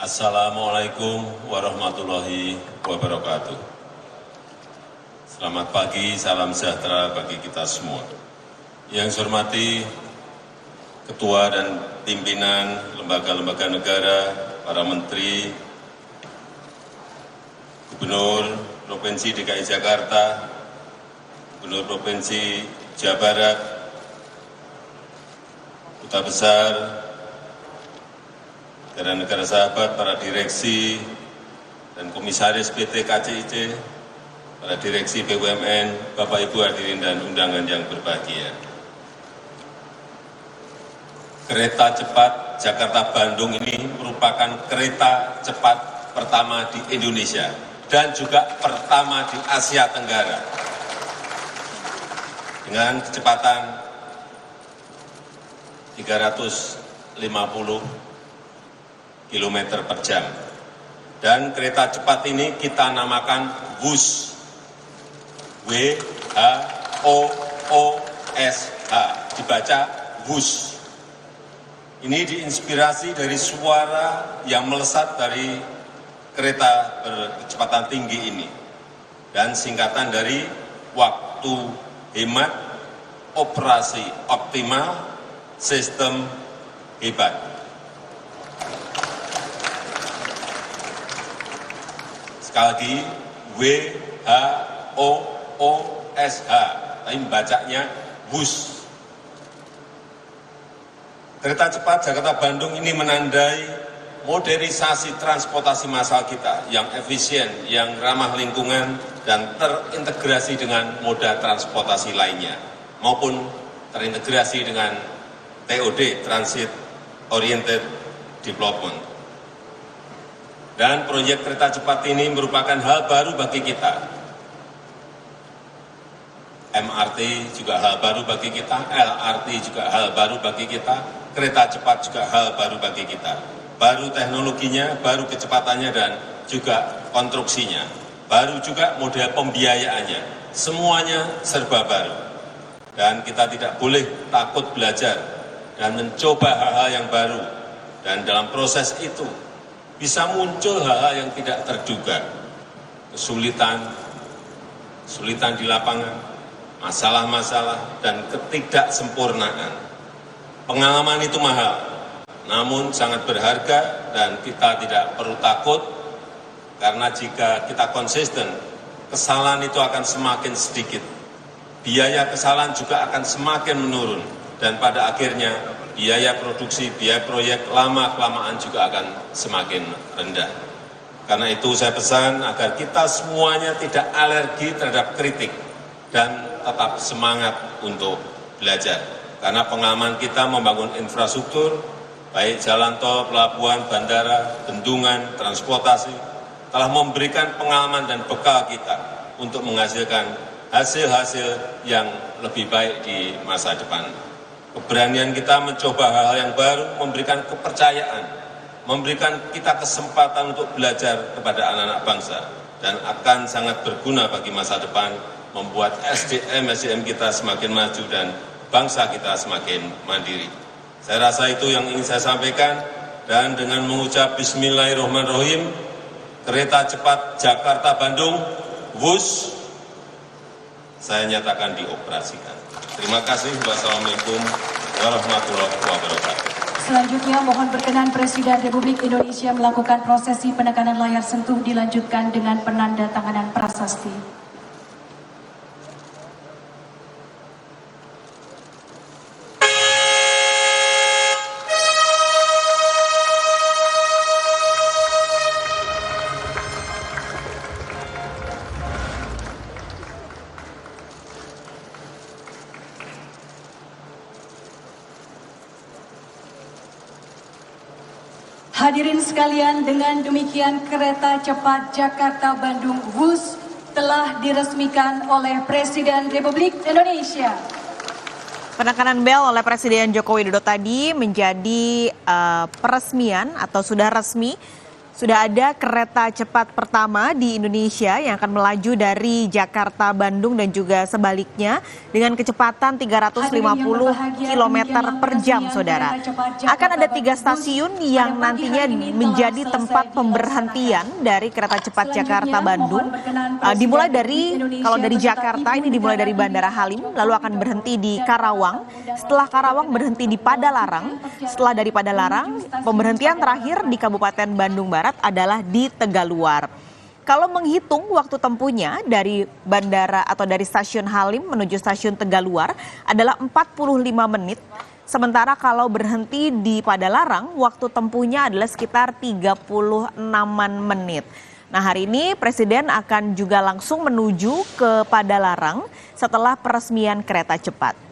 Assalamualaikum warahmatullahi wabarakatuh. Selamat pagi, salam sejahtera bagi kita semua. Yang saya hormati Ketua dan pimpinan lembaga-lembaga negara, para menteri, Gubernur Provinsi DKI Jakarta, Gubernur Provinsi Jawa Barat, Duta Besar, negara-negara sahabat, para direksi dan komisaris PT KCIC, para direksi BUMN, Bapak Ibu hadirin dan undangan yang berbahagia. Kereta cepat Jakarta-Bandung ini merupakan kereta cepat pertama di Indonesia dan juga pertama di Asia Tenggara. Dengan kecepatan 350 km per jam. Dan kereta cepat ini kita namakan WUS. W-H-O-O-S-H. Dibaca WUS. Ini diinspirasi dari suara yang melesat dari kereta berkecepatan tinggi ini. Dan singkatan dari waktu hemat, operasi optimal, sistem hebat. Sekali lagi, W-H-O-O-S-H, tapi membacanya WUS. Kereta cepat Jakarta-Bandung ini menandai modernisasi transportasi massal kita yang efisien, yang ramah lingkungan, dan terintegrasi dengan moda transportasi lainnya, maupun terintegrasi dengan TOD, Transit Oriented Development. Dan proyek kereta cepat ini merupakan hal baru bagi kita. MRT juga hal baru bagi kita, LRT juga hal baru bagi kita, kereta cepat juga hal baru bagi kita. Baru teknologinya, baru kecepatannya, dan juga konstruksinya. Baru juga model pembiayaannya. Semuanya serba baru. Dan kita tidak boleh takut belajar dan mencoba hal-hal yang baru. Dan dalam proses itu, bisa muncul hal-hal yang tidak terduga, kesulitan di lapangan, masalah-masalah, dan ketidaksempurnaan. Pengalaman itu mahal, namun sangat berharga, dan kita tidak perlu takut, karena jika kita konsisten, kesalahan itu akan semakin sedikit. Biaya kesalahan juga akan semakin menurun, dan pada akhirnya biaya produksi, biaya proyek lama-kelamaan juga akan semakin rendah. Karena itu saya pesan agar kita semuanya tidak alergi terhadap kritik dan tetap semangat untuk belajar. Karena pengalaman kita membangun infrastruktur, baik jalan tol, pelabuhan, bandara, bendungan, transportasi, telah memberikan pengalaman dan bekal kita untuk menghasilkan hasil-hasil yang lebih baik di masa depan. Keberanian kita mencoba hal-hal yang baru, memberikan kepercayaan, memberikan kita kesempatan untuk belajar kepada anak-anak bangsa, dan akan sangat berguna bagi masa depan, membuat SDM kita semakin maju dan bangsa kita semakin mandiri. Saya rasa itu yang ingin saya sampaikan, dan dengan mengucap Bismillahirrahmanirrahim, kereta cepat Jakarta-Bandung, WUS, saya nyatakan dioperasikan. Terima kasih. Wassalamualaikum warahmatullahi wabarakatuh. Selanjutnya mohon berkenan Presiden Republik Indonesia melakukan prosesi penekanan layar sentuh dilanjutkan dengan penandatanganan prasasti. Hadirin sekalian, dengan demikian kereta cepat Jakarta-Bandung WUS telah diresmikan oleh Presiden Republik Indonesia. Penekanan bel oleh Presiden Joko Widodo tadi menjadi peresmian atau sudah resmi Sudah ada kereta cepat pertama di Indonesia yang akan melaju dari Jakarta, Bandung dan juga sebaliknya dengan kecepatan 350 km per jam, saudara. Akan ada 3 stasiun yang nantinya menjadi tempat pemberhentian dari kereta cepat Jakarta-Bandung. Dimulai dari, kalau dari Jakarta ini dimulai dari Bandara Halim, lalu akan berhenti di Karawang. Setelah Karawang berhenti di Padalarang. Setelah dari Padalarang, pemberhentian terakhir di Kabupaten Bandung Barat adalah di Tegaluar. Kalau menghitung waktu tempuhnya dari bandara atau dari stasiun Halim menuju stasiun Tegaluar adalah 45 menit. Sementara kalau berhenti di Padalarang, waktu tempuhnya adalah sekitar 36-an menit. Nah, hari ini Presiden akan juga langsung menuju ke Padalarang setelah peresmian kereta cepat.